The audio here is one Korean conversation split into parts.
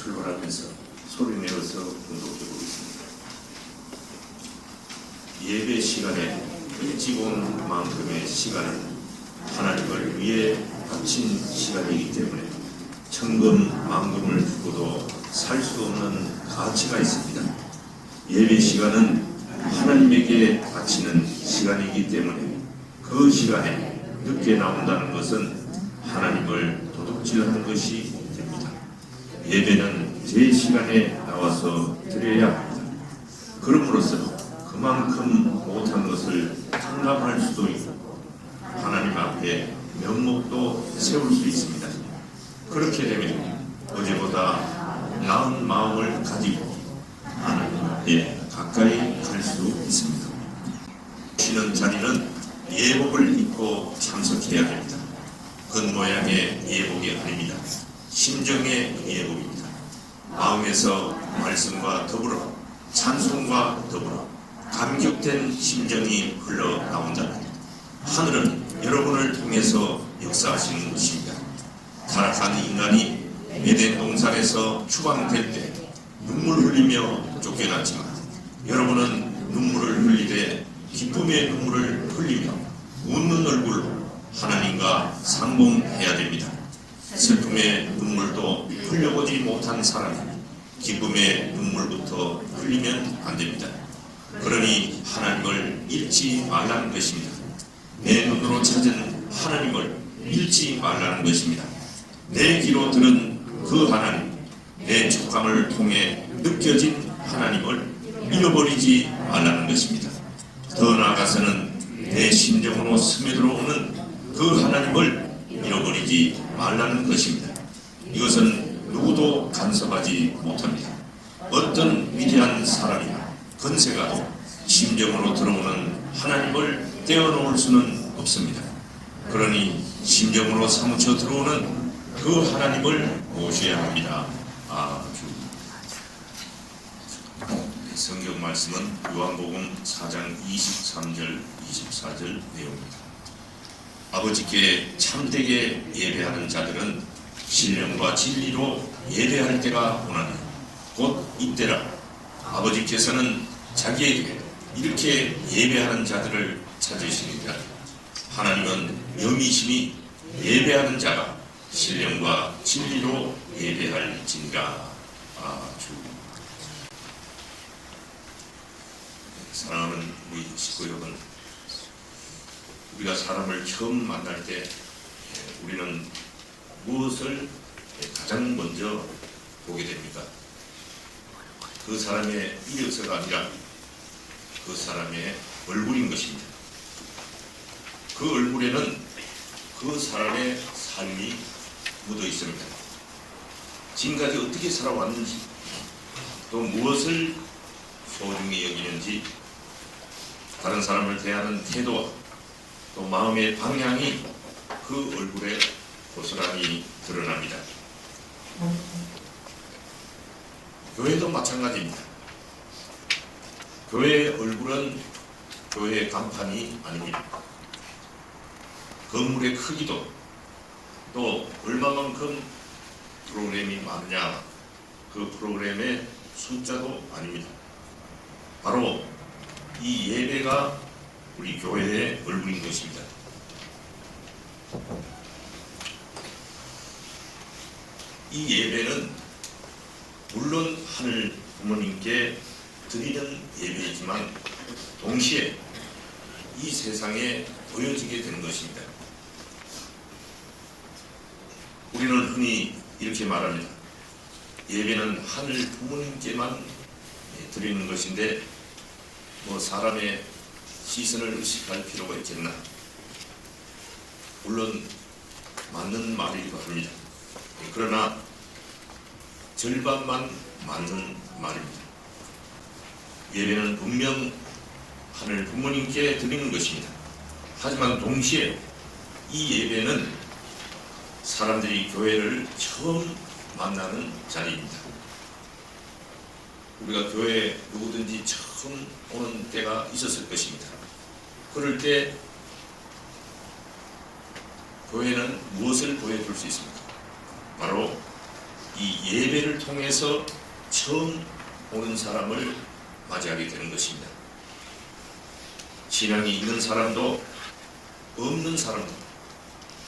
출발하면서 소리내어서 공독해 보겠습니다. 예배 시간에 일찍 온 만큼의 시간은 하나님을 위해 바친 시간이기 때문에 천금 만금을 주고도 살 수 없는 가치가 있습니다. 예배 시간은 하나님에게 바치는 시간이기 때문에 그 시간에 늦게 나온다는 것은 하나님을 도둑질하는 것이 됩니다. 예배는 제 시간에 나와서 드려야 합니다. 그럼으로써 그만큼 못한 것을 탕감할 수도 있고 하나님 앞에 면목도 세울 수 있습니다. 그렇게 되면 어제보다 나은 마음을 가지고 하나님 앞에 가까이 갈 수 있습니다. 쉬는 자리는 예복을 입고 참석해야 됩니다. 겉모양의 예복이 아닙니다. 심정의 예복입니다. 마음에서 말씀과 더불어 찬송과 더불어 감격된 심정이 흘러나온다면 하늘은 여러분을 통해서 역사하시는 것입니다. 타락한 인간이 에덴 동산에서 추방될 때 눈물 흘리며 쫓겨났지만 여러분은 눈물을 흘리되 기쁨의 눈물을 흘리며 웃는 얼굴로 하나님과 상봉해야 됩니다. 슬픔의 눈물도 흘려보지 못한 사람이 기쁨의 눈물부터 흘리면 안 됩니다. 그러니 하나님을 잃지 말라는 것입니다. 내 눈으로 찾은 하나님을 잃지 말라는 것입니다. 내 귀로 들은 그 하나님, 내 촉감을 통해 느껴진 하나님을 잃어버리지 말라는 것입니다. 더 나아가서는 내 심정으로 스며들어오는 그 하나님을 잃어버리지 말라는 것입니다. 이것은 누구도 간섭하지 못합니다. 어떤 위대한 사람이나 건세가도 심정으로 들어오는 하나님을 떼어놓을 수는 없습니다. 그러니 심정으로 사무쳐 들어오는 그 하나님을 모셔야 합니다. 성경 말씀은 요한복음 4장 23절 24절 내용입니다. 아버지께 참되게 예배하는 자들은 신령과 진리로 예배할 때가 오나니 곧 이때라. 아버지께서는 자기에게 이렇게 예배하는 자들을 찾으시니라. 하나님은 영이시니 예배하는 자가 신령과 진리로 예배할지니라. 사랑하는 우리 식구 여러분, 우리가 사람을 처음 만날 때 우리는 무엇을 가장 먼저 보게 됩니까? 그 사람의 이력서가 아니라 그 사람의 얼굴인 것입니다. 그 얼굴에는 그 사람의 삶이 묻어 있습니다. 지금까지 어떻게 살아왔는지, 또 무엇을 소중히 여기는지, 다른 사람을 대하는 태도와 또 마음의 방향이 그 얼굴에 고스란히 드러납니다. 교회도 마찬가지입니다. 교회의 얼굴은 교회의 간판이 아닙니다. 건물의 크기도 또 얼마만큼 프로그램이 많냐, 그 프로그램의 숫자도 아닙니다. 바로 이 예배가 우리 교회의 얼굴인 것입니다. 이 예배는 물론 하늘 부모님께 드리는 예배이지만 동시에 이 세상에 보여지게 되는 것입니다. 우리는 흔히 이렇게 말합니다. 예배는 하늘 부모님께만 드리는 것인데 사람의 시선을 의식할 필요가 있겠나? 물론 맞는 말이기도 합니다. 그러나 절반만 맞는 말입니다. 예배는 분명 하늘 부모님께 드리는 것입니다. 하지만 동시에 이 예배는 사람들이 교회를 처음 만나는 자리입니다. 우리가 교회에 누구든지 처음 오는 때가 있었을 것입니다. 그럴 때 교회는 무엇을 보여줄 수 있습니까? 바로 이 예배를 통해서 처음 오는 사람을 맞이하게 되는 것입니다. 신앙이 있는 사람도 없는 사람도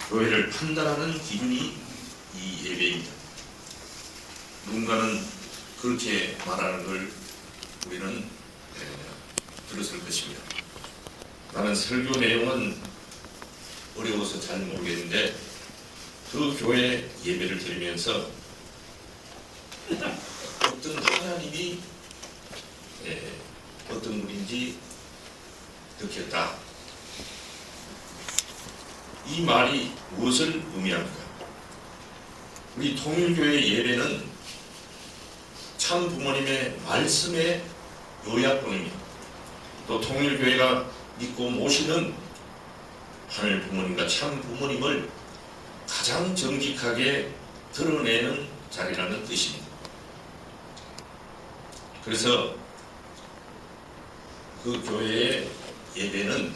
교회를 판단하는 기준이 이 예배입니다. 누군가는 그렇게 말하는 걸 우리는 들었을 것입니다. 나는 설교 내용은 어려워서 잘 모르겠는데 그 교회 예배를 드리면서 어떤 하나님이 어떤 분인지 느꼈다. 이 말이 무엇을 의미합니까? 우리 통일교회 예배는 참 부모님의 말씀의 요약본입니다. 또 통일교회가 믿고 모시는 하늘 부모님과 참 부모님을 가장 정직하게 드러내는 자리라는 뜻입니다. 그래서 그 교회의 예배는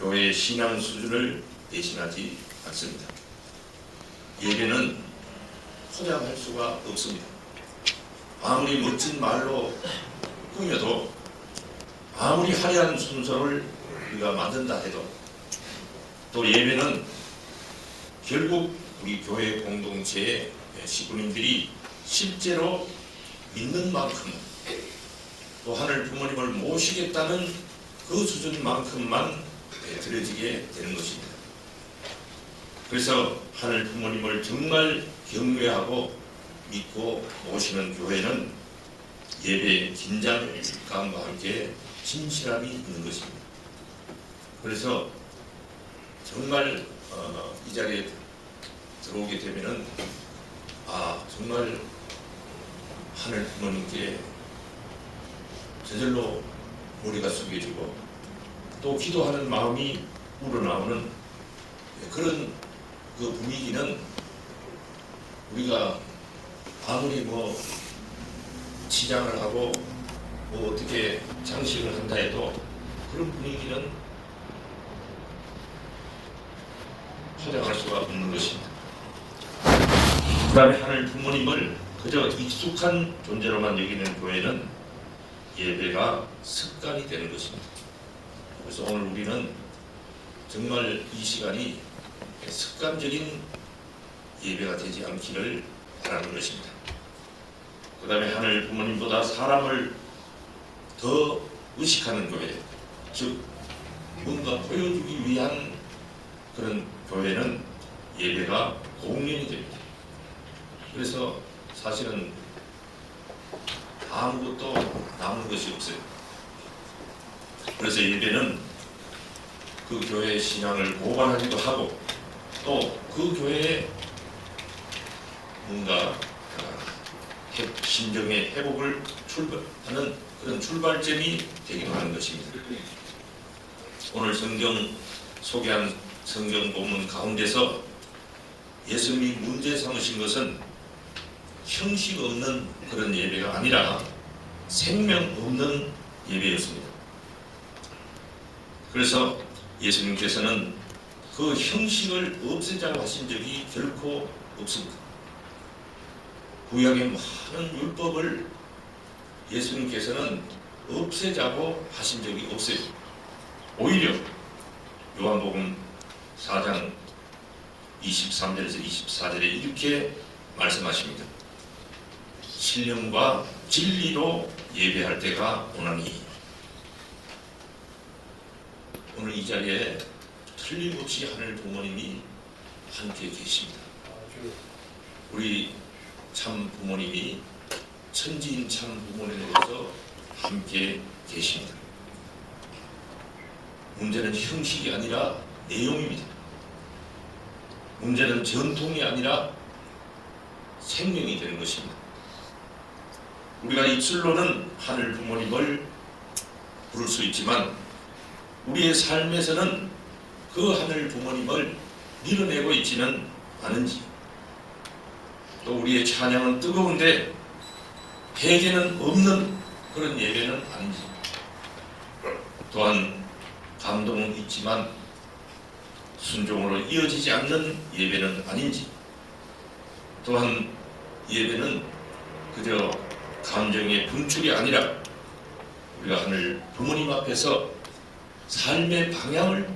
교회의 신앙 수준을 대신하지 않습니다. 예배는 포장할 수가 없습니다. 아무리 멋진 말로 꾸며도 아무리 화려한 순서를 우리가 만든다 해도 또 예배는 결국 우리 교회 공동체의 식구님들이 실제로 믿는 만큼 또 하늘 부모님을 모시겠다는 그 수준만큼만 드려지게 되는 것입니다. 그래서 하늘 부모님을 정말 경외하고 믿고 모시는 교회는 예배의 긴장감과 함께 진실함이 있는 것입니다. 그래서 정말 이 자리에 들어오게 되면은 정말 하늘 부모님께 저절로 머리가 숙여지고 또 기도하는 마음이 우러나오는 그런 그 분위기는 우리가 아무리 치장을 하고 어떻게 장식을 한다 해도 그런 분위기는 포장할 수가 없는 것입니다. 그 다음에 하늘 부모님을 그저 익숙한 존재로만 여기는 교회는 예배가 습관이 되는 것입니다. 그래서 오늘 우리는 정말 이 시간이 습관적인 예배가 되지 않기를 바라는 것입니다. 그 다음에 하늘 부모님보다 사람을 더 의식하는 교회, 즉 뭔가 보여주기 위한 그런 교회는 예배가 공연이 됩니다. 그래서 사실은 아무것도 남은 것이 없어요. 그래서 예배는 그 교회의 신앙을 보관하기도 하고 또 그 교회에 뭔가 심정의 회복을 출발하는 그런 출발점이 되기도 하는 것입니다. 오늘 성경 소개한 성경 본문 가운데서 예수님이 문제 삼으신 것은 형식 없는 그런 예배가 아니라 생명 없는 예배였습니다. 그래서 예수님께서는 그 형식을 없애자고 하신 적이 결코 없습니다. 구약의 많은 율법을 예수님께서는 없애자고 하신 적이 없어요. 오히려 요한복음 4장 23절에서 24절에 이렇게 말씀하십니다. 신령과 진리로 예배할 때가 오나니. 오늘 이 자리에 틀림없이 하늘 부모님이 함께 계십니다. 우리 참 부모님이 천지인 참 부모님으로서 함께 계십니다. 문제는 형식이 아니라 내용입니다. 문제는 전통이 아니라 생명이 되는 것입니다. 우리가 입술로는 하늘 부모님을 부를 수 있지만 우리의 삶에서는 그 하늘 부모님을 밀어내고 있지는 않은지, 또 우리의 찬양은 뜨거운데 회개는 없는 그런 예배는 아닌지, 또한 감동은 있지만 순종으로 이어지지 않는 예배는 아닌지, 또한 예배는 그저 감정의 분출이 아니라 우리가 하늘 부모님 앞에서 삶의 방향을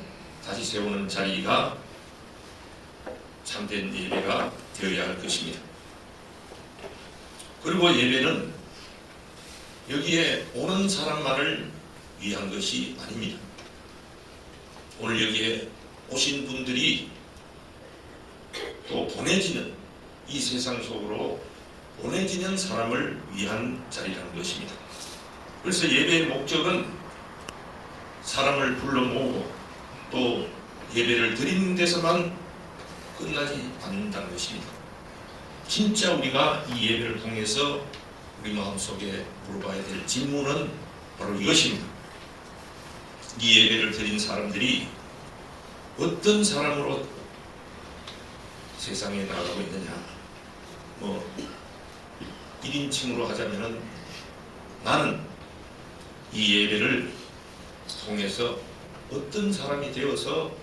다시 세우는 자리가 참된 예배가 되어야 할 것입니다. 그리고 예배는 여기에 오는 사람만을 위한 것이 아닙니다. 오늘 여기에 오신 분들이 또 보내지는 이 세상 속으로 보내지는 사람을 위한 자리라는 것입니다. 그래서 예배의 목적은 사람을 불러 모으고 또 예배를 드리는 데서만 끝나지 않는다는 것입니다. 진짜 우리가 이 예배를 통해서 우리 마음속에 물어봐야 될 질문은 바로 이것입니다. 이 예배를 드린 사람들이 어떤 사람으로 세상에 나가고 있느냐. 1인칭으로 하자면은 나는 이 예배를 통해서 어떤 사람이 되어서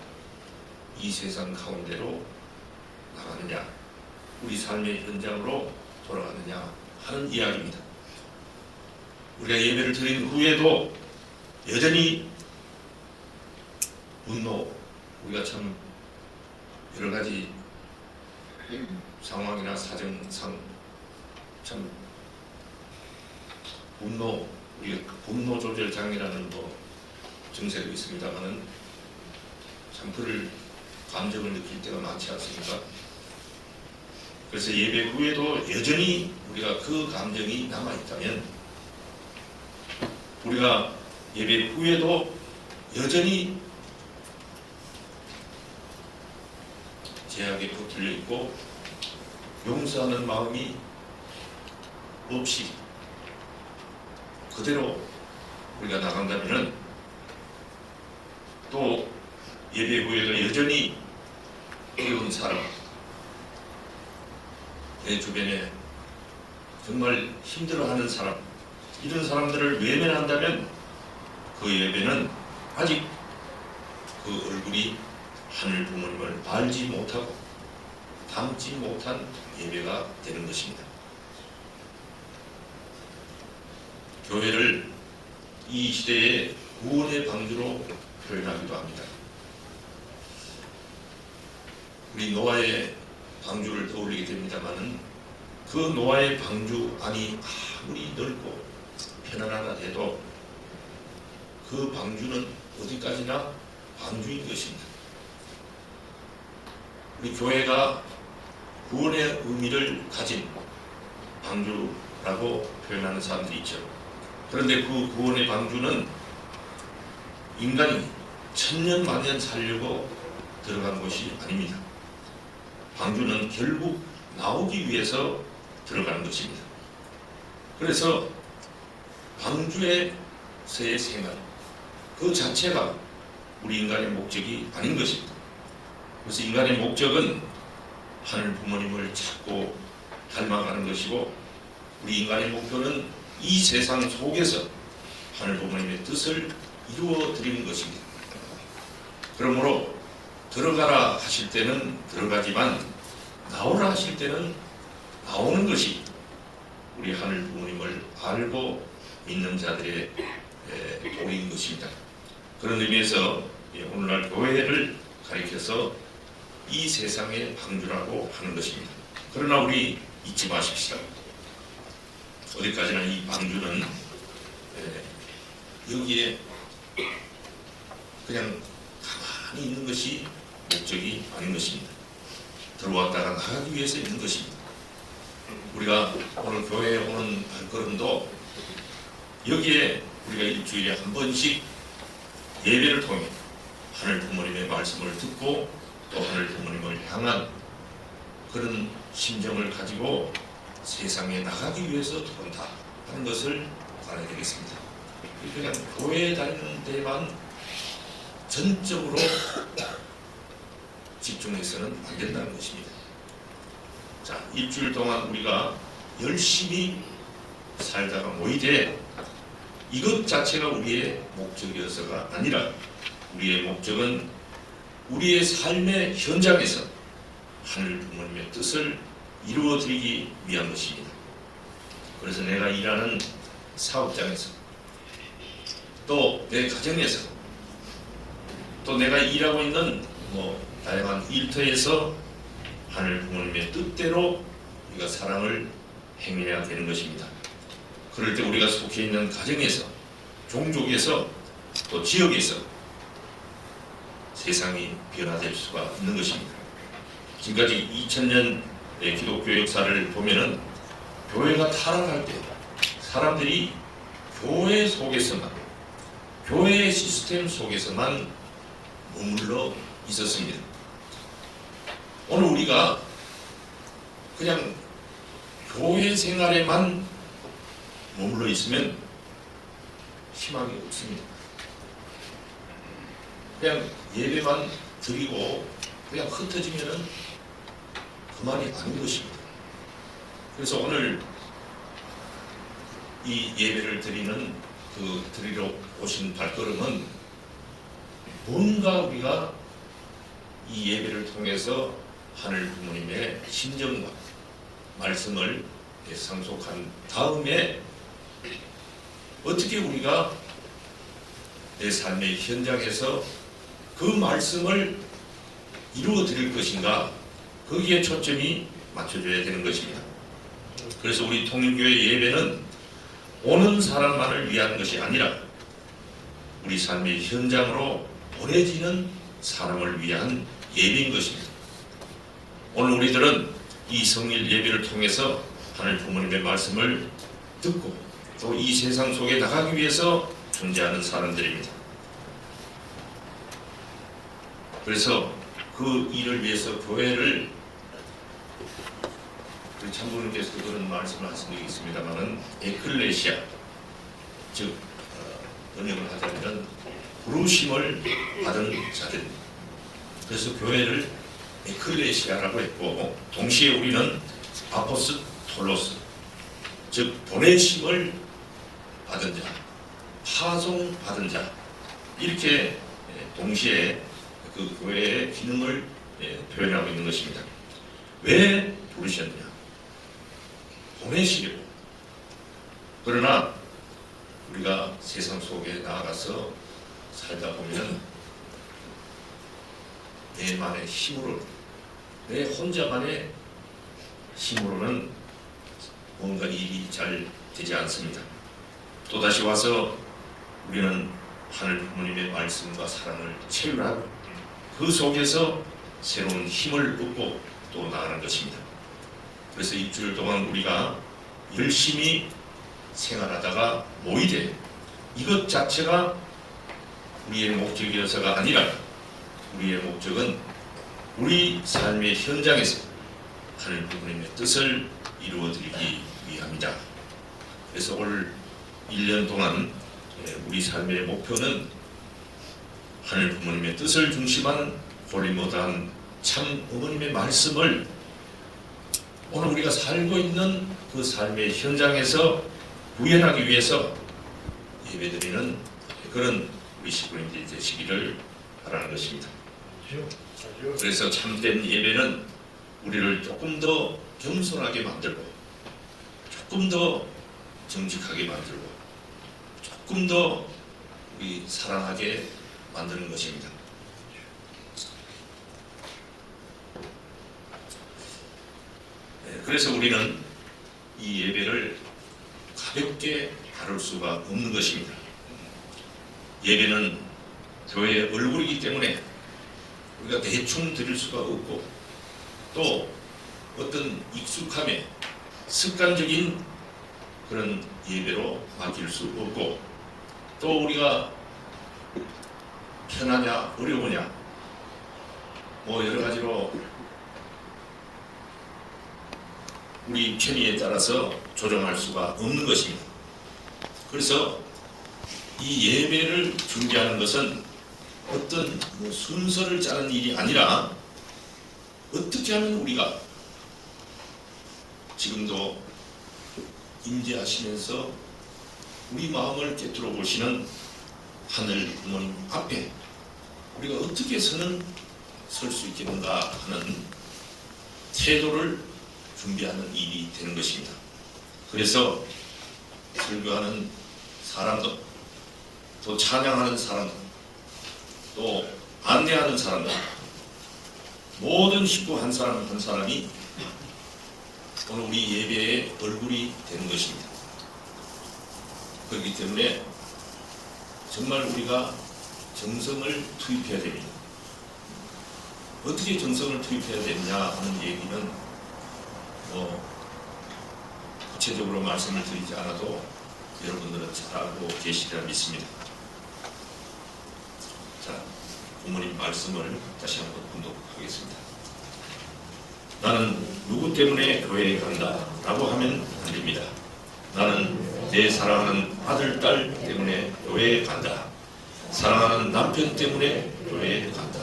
이 세상 가운데로 나가느냐, 우리 삶의 현장으로 돌아가느냐 하는 이야기입니다. 우리가 예배를 드린 후에도 여전히 분노, 우리가 참 여러 가지 상황이나 사정상 참 우리가 분노 조절 장애라는 증세도 있습니다만은 참 그를 감정을 느낄 때가 많지 않습니까? 그래서 예배 후에도 여전히 우리가 그 감정이 남아있다면, 우리가 예배 후에도 여전히 제약에 붙들려 있고 용서하는 마음이 없이 그대로 우리가 나간다면, 또 예배 후에도 여전히 어려운 사람, 내 주변에 정말 힘들어하는 사람, 이런 사람들을 외면한다면 그 예배는 아직 그 얼굴이 하늘 부모님을 알지 못하고 닮지 못한 예배가 되는 것입니다. 교회를 이 시대의 구원의 방주로 표현하기도 합니다. 우리 노아의 방주를 떠올리게 됩니다만은 그 노아의 방주 안이 아무리 넓고 편안하다 해도 그 방주는 어디까지나 방주인 것입니다. 우리 교회가 구원의 의미를 가진 방주라고 표현하는 사람들이 있죠. 그런데 그 구원의 방주는 인간이 천년 만년 살려고 들어간 것이 아닙니다. 방주는 결국 나오기 위해서 들어가는 것입니다. 그래서 방주에서의 생활 그 자체가 우리 인간의 목적이 아닌 것입니다. 그래서 인간의 목적은 하늘 부모님을 찾고 닮아가는 것이고, 우리 인간의 목표는 이 세상 속에서 하늘 부모님의 뜻을 이루어 드리는 것입니다. 그러므로 들어가라 하실 때는 들어가지만 나오라 하실 때는 나오는 것이 우리 하늘 부모님을 알고 믿는 자들의 도리인 것입니다. 그런 의미에서 오늘날 교회를 가리켜서 이 세상의 방주라고 하는 것입니다. 그러나 우리 잊지 마십시오. 어디까지나 이 방주는 여기에 그냥 가만히 있는 것이 목적이 아닌 것입니다. 들어왔다가 나가기 위해서 있는 것입니다. 우리가 오늘 교회에 오는 발걸음도 여기에 우리가 일주일에 한 번씩 예배를 통해 하늘 부모님의 말씀을 듣고 또 하늘 부모님을 향한 그런 심정을 가지고 세상에 나가기 위해서 들어온다 하는 것을 알아야 되겠습니다. 그냥 교회에 다니는 데만 전적으로 집중해서는 안 된다는 것입니다. 자, 일주일 동안 우리가 열심히 살다가 모이되 이것 자체가 우리의 목적이어서가 아니라, 우리의 목적은 우리의 삶의 현장에서 하늘 부모님의 뜻을 이루어드리기 위한 것입니다. 그래서 내가 일하는 사업장에서, 또 내 가정에서, 또 내가 일하고 있는 다양한 일터에서 하늘 부모님의 뜻대로 우리가 사랑을 행해야 되는 것입니다. 그럴 때 우리가 속해 있는 가정에서, 종족에서, 또 지역에서 세상이 변화될 수가 있는 것입니다. 지금까지 2000년의 기독교 역사를 보면은 교회가 타락할 때 사람들이 교회 속에서만, 교회의 시스템 속에서만 머물러 있었습니다. 오늘 우리가 그냥 교회 생활에만 머물러 있으면 희망이 없습니다. 그냥 예배만 드리고 그냥 흩어지면은 그만이 아닌 것입니다. 그래서 오늘 이 예배를 드리러 오신 발걸음은 뭔가 우리가 이 예배를 통해서 하늘 부모님의 심정과 말씀을 상속한 다음에 어떻게 우리가 내 삶의 현장에서 그 말씀을 이루어 드릴 것인가, 거기에 초점이 맞춰져야 되는 것입니다. 그래서 우리 통일교회 예배는 오는 사람만을 위한 것이 아니라 우리 삶의 현장으로 보내지는 사람을 위한 예배인 것입니다. 오늘 우리들은 이 성일 예배를 통해서 하늘 부모님의 말씀을 듣고 또 이 세상 속에 나가기 위해서 존재하는 사람들입니다. 그래서 그 일을 위해서 교회를, 우리 참부님께서도 그런 말씀을 하신 적이 있습니다만은 에클레시아, 즉 번역을 하자면 부르심을 받은 자들, 그래서 교회를 에클레시아라고 했고, 동시에 우리는 아포스톨로스, 즉 보내심을 받은 자, 파송받은 자, 이렇게 동시에 그 교회의 기능을 표현하고 있는 것입니다. 왜 부르셨냐? 보내시려고. 그러나 우리가 세상 속에 나아가서 살다 보면 내만의 힘으로, 내 혼자만의 힘으로는 뭔가 일이 잘 되지 않습니다. 또다시 와서 우리는 하늘 부모님의 말씀과 사랑을 체휼하고 그 속에서 새로운 힘을 얻고 또 나아가는 것입니다. 그래서 일주일 동안 우리가 열심히 생활하다가 모이되 이것 자체가 우리의 목적이어서가 아니라 우리의 목적은 우리 삶의 현장에서 하늘 부모님의 뜻을 이루어드리기 위함이다. 그래서 올 1년 동안 우리 삶의 목표는 하늘 부모님의 뜻을 중심한 고리못한 참 어머님의 말씀을 오늘 우리가 살고 있는 그 삶의 현장에서 구현하기 위해서 예배드리는 그런 우리 식구님들이 되시기를 바라는 것입니다. 그래서 참된 예배는 우리를 조금 더 겸손하게 만들고, 조금 더 정직하게 만들고, 조금 더 우리 사랑하게 만드는 것입니다. 그래서 우리는 이 예배를 가볍게 다룰 수가 없는 것입니다. 예배는 교회의 얼굴이기 때문에 우리가 대충 드릴 수가 없고, 또 어떤 익숙함에 습관적인 그런 예배로 맡길 수 없고, 또 우리가 편하냐 어려우냐 여러 가지로 우리 편의에 따라서 조정할 수가 없는 것입니다. 그래서 이 예배를 준비하는 것은 어떤 순서를 짜는 일이 아니라 어떻게 하면 우리가 지금도 임재하시면서 우리 마음을 꿰뚫어 보시는 하늘 부모님 앞에 우리가 어떻게 설 수 있겠는가 하는 태도를 준비하는 일이 되는 것입니다. 그래서 설교하는 사람도, 또 찬양하는 사람도, 또 안내하는 사람도, 모든 식구 한 사람 한 사람이 오늘 우리 예배의 얼굴이 되는 것입니다. 그렇기 때문에 정말 우리가 정성을 투입해야 됩니다. 어떻게 정성을 투입해야 되느냐 하는 얘기는 구체적으로 말씀을 드리지 않아도 여러분들은 잘 알고 계시리라 믿습니다. 자, 부모님 말씀을 다시 한번 분독하겠습니다. 나는 누구 때문에 교회에 간다 라고 하면 안 됩니다. 나는 내 사랑하는 아들, 딸 때문에 교회에 간다. 사랑하는 남편 때문에 교회에 간다.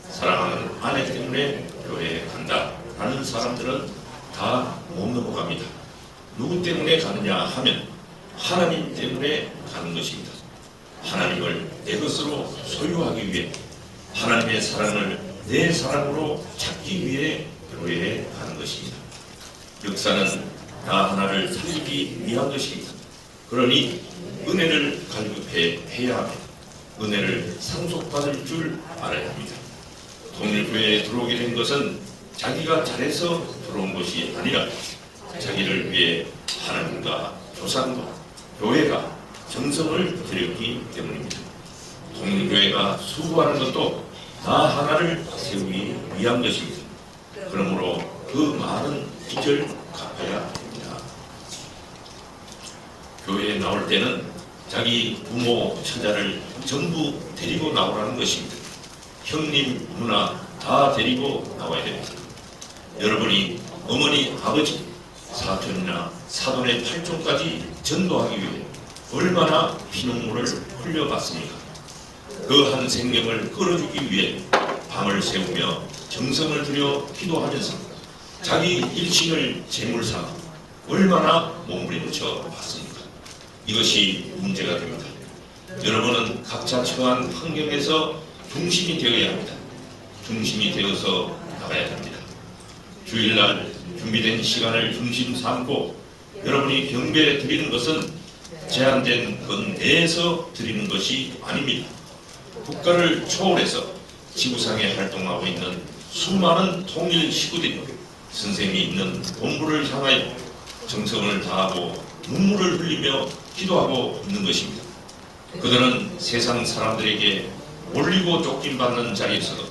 사랑하는 아내 때문에 교회에 간다 라는 사람들은 다 못 넘어갑니다. 누구 때문에 가느냐 하면 하나님 때문에 가는 것입니다. 하나님을 내 것으로 소유하기 위해, 하나님의 사랑을 내 사랑으로 찾기 위해 교회에 가는 것입니다. 역사는 나 하나를 살리기 위한 것입니다. 그러니 은혜를 갈급해야 하며 은혜를 상속받을 줄 알아야 합니다. 동일교회에 들어오게 된 것은 자기가 잘해서 들어온 것이 아니라 자기를 위해 하나님과 조상과 교회가 정성을 들였기 때문입니다. 동일교회가 수고하는 것도 나 하나를 세우기 위한 것입니다. 그러므로 그 많은 빚을 갚아야 됩니다. 교회에 나올 때는 자기 부모, 처자를 전부 데리고 나오라는 것입니다. 형님, 누나 다 데리고 나와야 됩니다. 여러분이 어머니, 아버지, 사촌이나 사돈의 팔촌까지 전도하기 위해 얼마나 피눈물을 흘려봤습니까? 그 한 생명을 끌어주기 위해 밤을 새우며 정성을 들여 기도하면서 자기 일신을 제물 삼아 얼마나 몸부림쳐 봤습니까? 이것이 문제가 됩니다. 여러분은 각자 처한 환경에서 중심이 되어야 합니다. 중심이 되어서 나가야 됩니다. 주일날 준비된 시간을 중심 삼고 여러분이 경배 드리는 것은 제한된 것 내에서 드리는 것이 아닙니다. 국가를 초월해서 지구상에 활동하고 있는 수많은 통일 식구들이 선생님이 있는 본부를 향하여 정성을 다하고 눈물을 흘리며 기도하고 있는 것입니다. 그들은 세상 사람들에게 올리고 쫓김받는 자리에서도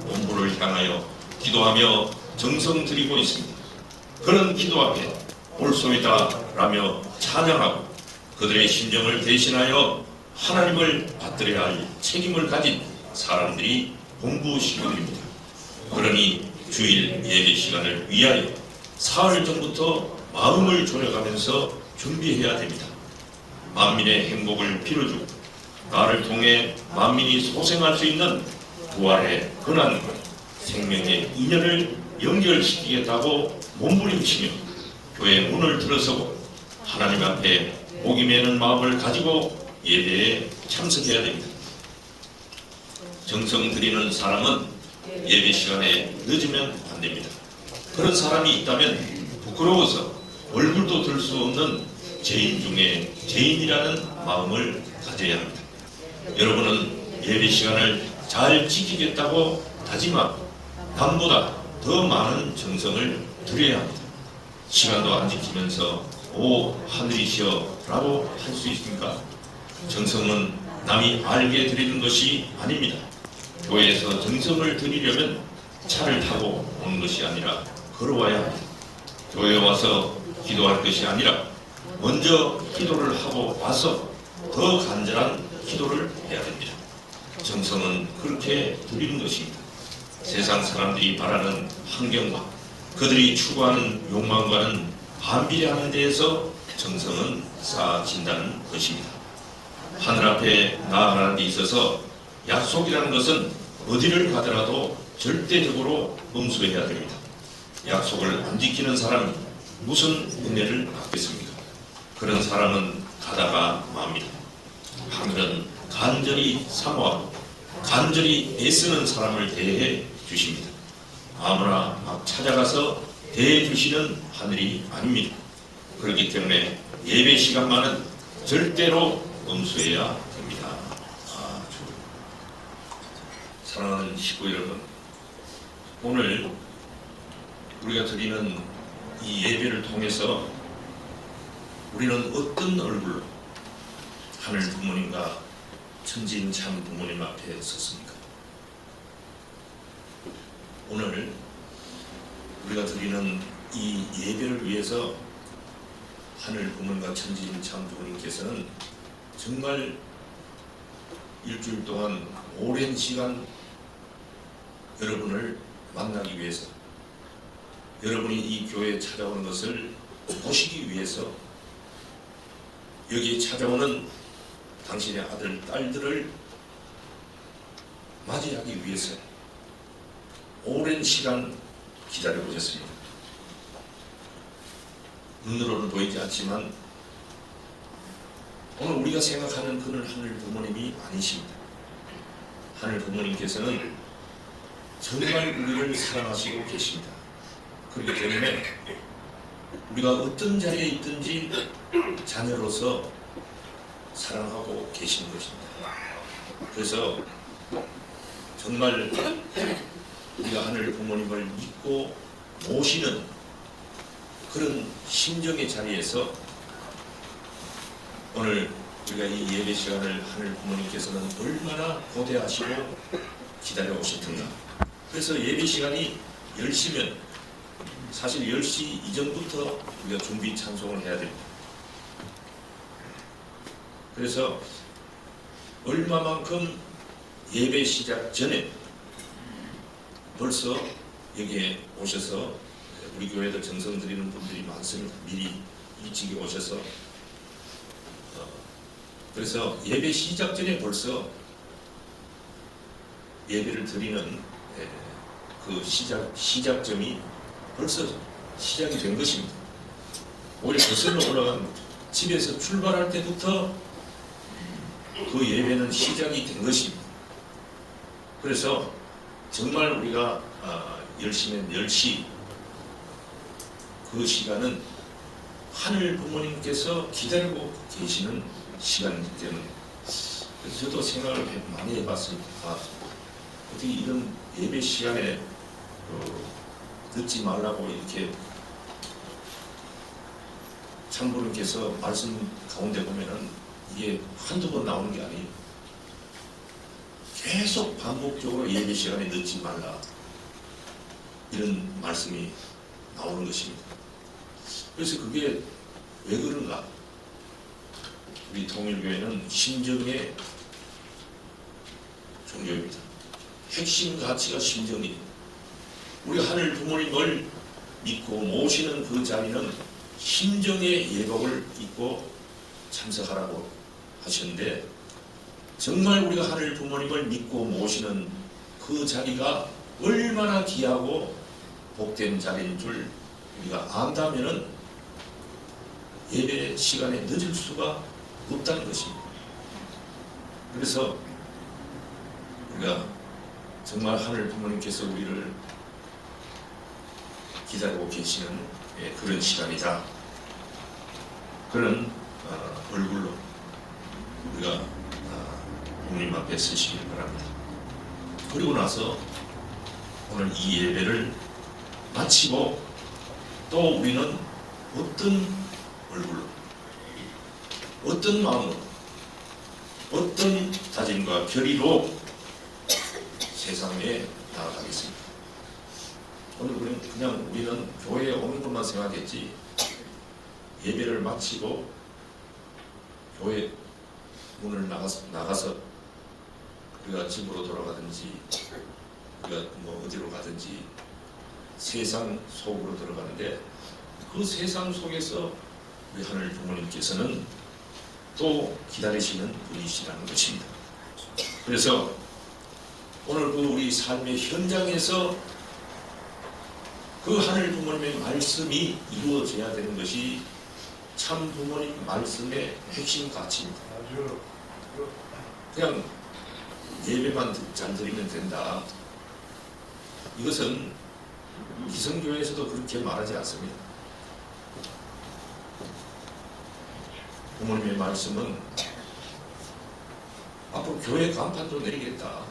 본부를 향하여 기도하며 정성 들이고 있습니다. 그런 기도 앞에 올소이다 라며 찬양하고 그들의 심정을 대신하여 하나님을 받들어야 할 책임을 가진 사람들이 본부 식구들입니다. 그러니 주일 예배 시간을 위하여 사흘 전부터 마음을 졸여가면서 준비해야 됩니다. 만민의 행복을 빌어주고 나를 통해 만민이 소생할 수 있는 부활의 근원과 생명의 인연을 연결시키겠다고 몸부림치며 교회 문을 들어서고 하나님 앞에 목이 메는 마음을 가지고 예배에 참석해야 됩니다. 정성 들이는 사람은 예배 시간에 늦으면 안 됩니다. 그런 사람이 있다면 부끄러워서 얼굴도 들 수 없는 죄인 중에 죄인이라는 마음을 가져야 합니다. 여러분은 예배 시간을 잘 지키겠다고 다짐하고 남보다 더 많은 정성을 들여야 합니다. 시간도 안 지키면서 오 하늘이시여 라고 할 수 있습니까? 정성은 남이 알게 드리는 것이 아닙니다. 교회에서 정성을 드리려면 차를 타고 오는 것이 아니라 걸어와야 합니다. 교회에 와서 기도할 것이 아니라 먼저 기도를 하고 와서 더 간절한 기도를 해야 됩니다. 정성은 그렇게 드리는 것입니다. 세상 사람들이 바라는 환경과 그들이 추구하는 욕망과는 반비례하는 데에서 정성은 쌓아진다는 것입니다. 하늘 앞에 나아가는 데 있어서 약속이라는 것은 어디를 가더라도 절대적으로 엄수해야 됩니다. 약속을 안 지키는 사람이 무슨 은혜를 받겠습니까? 그런 사람은 가다가 맙니다. 하늘은 간절히 사모하고 간절히 애쓰는 사람을 대해 주십니다. 아무나 막 찾아가서 대주시는 하늘이 아닙니다. 그렇기 때문에 예배 시간만은 절대로 엄수해야 됩니다. 사랑하는 식구 여러분, 오늘 우리가 드리는 이 예배를 통해서 우리는 어떤 얼굴로 하늘 부모님과 천진참 부모님 앞에 섰습니까? 오늘 우리가 드리는 이 예배를 위해서 하늘 부모님과 천진참 부모님께서는 정말 일주일 동안 오랜 시간 여러분을 만나기 위해서, 여러분이 이 교회에 찾아오는 것을 보시기 위해서, 여기에 찾아오는 당신의 아들, 딸들을 맞이하기 위해서 오랜 시간 기다려 보셨습니다. 눈으로는 보이지 않지만 오늘 우리가 생각하는 그는 하늘 부모님이 아니십니다. 하늘 부모님께서는 정말 우리를 사랑하시고 계십니다. 그렇기 때문에 우리가 어떤 자리에 있든지 자녀로서 사랑하고 계시는 것입니다. 그래서 정말 우리가 하늘 부모님을 믿고 모시는 그런 심정의 자리에서 오늘 우리가 이 예배 시간을 하늘 부모님께서는 얼마나 고대하시고 기다려 오셨던가. 그래서 예배 시간이 10시면 사실 10시 이전부터 우리가 준비 찬송을 해야 됩니다. 그래서 얼마만큼 예배 시작 전에 벌써 여기에 오셔서 우리 교회도 정성 드리는 분들이 많습니다. 미리 일찍 오셔서 그래서 예배 시작 전에 벌써 예배를 드리는 그 시작점이 벌써 시작이 된 것입니다. 오히려 거슬러 올라간 집에서 출발할 때부터 그 예배는 시작이 된 것입니다. 그래서 정말 우리가 10시면 10시 그 시간은 하늘 부모님께서 기다리고 계시는 시간이기 때문에 그래서 저도 생각을 많이 해봤습니다. 어떻게 이런 예배 시간에 늦지 말라고 이렇게 참부님께서 말씀 가운데 보면은 이게 한두 번 나오는 게 아니에요. 계속 반복적으로 예배 시간에 늦지 말라 이런 말씀이 나오는 것입니다. 그래서 그게 왜 그런가? 우리 통일교회는 심정의 종교입니다. 핵심 가치가 심정이에요. 우리 하늘 부모님을 믿고 모시는 그 자리는 심정의 예복을 입고 참석하라고 하셨는데 정말 우리가 하늘 부모님을 믿고 모시는 그 자리가 얼마나 귀하고 복된 자리인 줄 우리가 안다면은 예배 시간에 늦을 수가 없다는 것입니다. 그래서 우리가 정말 하늘 부모님께서 우리를 기다리고 계시는 그런 시간이다. 그런 얼굴로 우리가 부모님 앞에 서시길 바랍니다. 그리고 나서 오늘 이 예배를 마치고 또 우리는 어떤 얼굴로, 어떤 마음으로, 어떤 다짐과 결의로 세상에 나아가겠습니다. 오늘 우리는 교회에 오는 것만 생각했지 예배를 마치고 교회 문을 나가서 우리가 집으로 돌아가든지 우리가 뭐 어디로 가든지 세상 속으로 들어가는데 그 세상 속에서 우리 하늘 부모님께서는 또 기다리시는 분이시라는 것입니다. 그래서 오늘 그 우리 삶의 현장에서 그 하늘 부모님의 말씀이 이루어져야 되는 것이 참 부모님 말씀의 핵심 가치입니다. 그냥 예배만 잘 드리면 된다. 이것은 기성교회에서도 그렇게 말하지 않습니다. 부모님의 말씀은 앞으로 교회 간판도 내리겠다. 다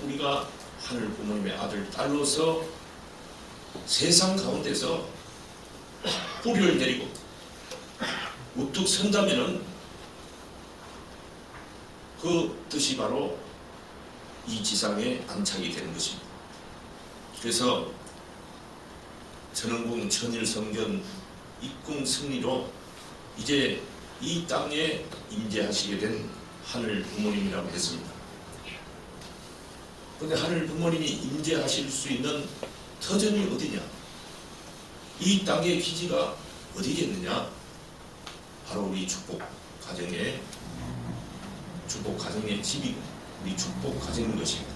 우리가 하늘 부모님의 아들, 딸로서 세상 가운데서 뿌리를 내리고 우뚝 선다면은 그 뜻이 바로 이 지상에 안착이 되는 것입니다. 그래서 전원궁 천일성견 입궁 승리로 이제 이 땅에 임재하시게 된 하늘 부모님이라고 했습니다. 그런데 하늘 부모님이 임재하실 수 있는 터전이 어디냐? 이 땅의 기지가 어디겠느냐? 바로 우리 축복 가정의 집이고 우리 축복 가정인 것입니다.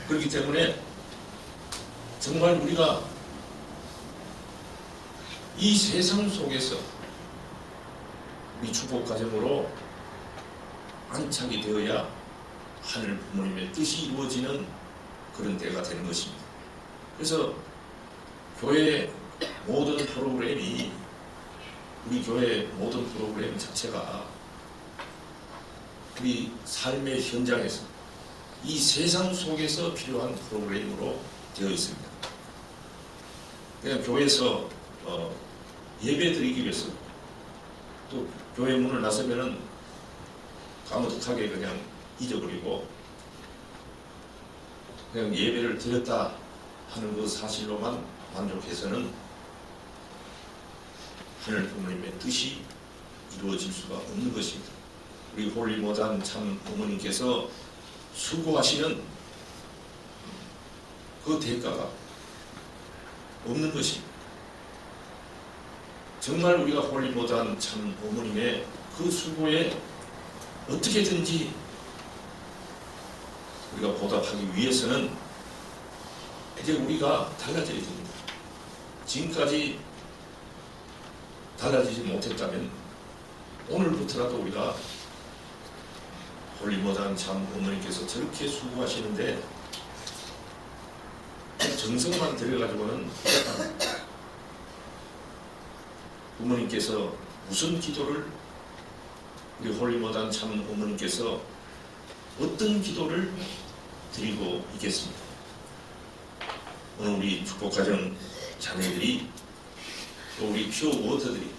그렇기 때문에 정말 우리가 이 세상 속에서 우리 축복 가정으로 안착이 되어야 하늘 부모님의 뜻이 이루어지는 그런 때가 되는 것입니다. 그래서 교회 모든 프로그램이 우리 교회 모든 프로그램 자체가 우리 삶의 현장에서 이 세상 속에서 필요한 프로그램으로 되어 있습니다. 그냥 교회에서 예배 드리기 위해서 또 교회 문을 나서면은 까무득하게 그냥 잊어버리고 그냥 예배를 드렸다 하는 그 사실로만 만족해서는 하늘 부모님의 뜻이 이루어질 수가 없는 것입니다. 우리 홀리모단 참 어머님께서 수고하시는 그 대가가 없는 것입니다. 정말 우리가 홀리모단 참 어머님의 그 수고에 어떻게든지 우리가 보답하기 위해서는 이제 우리가 달라져야 됩니다. 지금까지 달라지지 못했다면 오늘부터라도 우리가 홀리모단 참 어머니께서 저렇게 수고하시는데 정성만 들여가지고는 부모님께서 무슨 기도를 우리 홀리모단 참 어머니께서 어떤 기도를 드리고 있겠습니다. 오늘 우리 축복가정 자녀들이 또 우리 퓨어 워터들이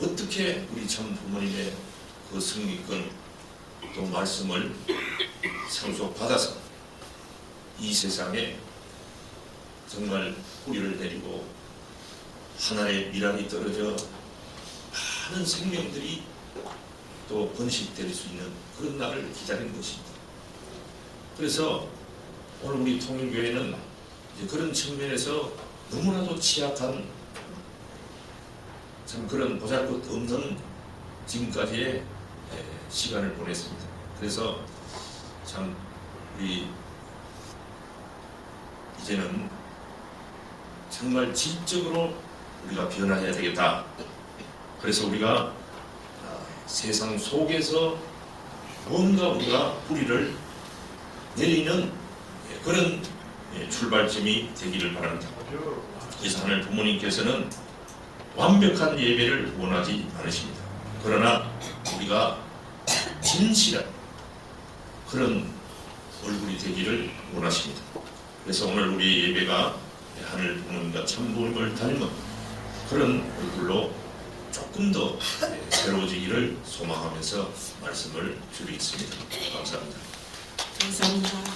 어떻게 우리 참 부모님의 그 승리권 또 말씀을 상속받아서 이 세상에 정말 뿌리를 내리고 하나의 미랄이 떨어져 많은 생명들이 또 번식될 수 있는 그런 날을 기다리는 것입니다. 그래서 오늘 우리 통일교회는 이제 그런 측면에서 너무나도 취약한 참 그런 보잘것없는 지금까지의 시간을 보냈습니다. 그래서 참 우리 이제는 정말 질적으로 우리가 변화해야 되겠다. 그래서 우리가 세상 속에서 뭔가 우리가 뿌리를 내리는 그런 출발점이 되기를 바랍니다. 그래서 하늘 부모님께서는 완벽한 예배를 원하지 않으십니다. 그러나 우리가 진실한 그런 얼굴이 되기를 원하십니다. 그래서 오늘 우리 예배가 하늘 부모님과 참 부모님을 닮은 그런 얼굴로 조금 더 새로워지기를 소망하면서 말씀을 드리겠습니다. 감사합니다. 감사합니다.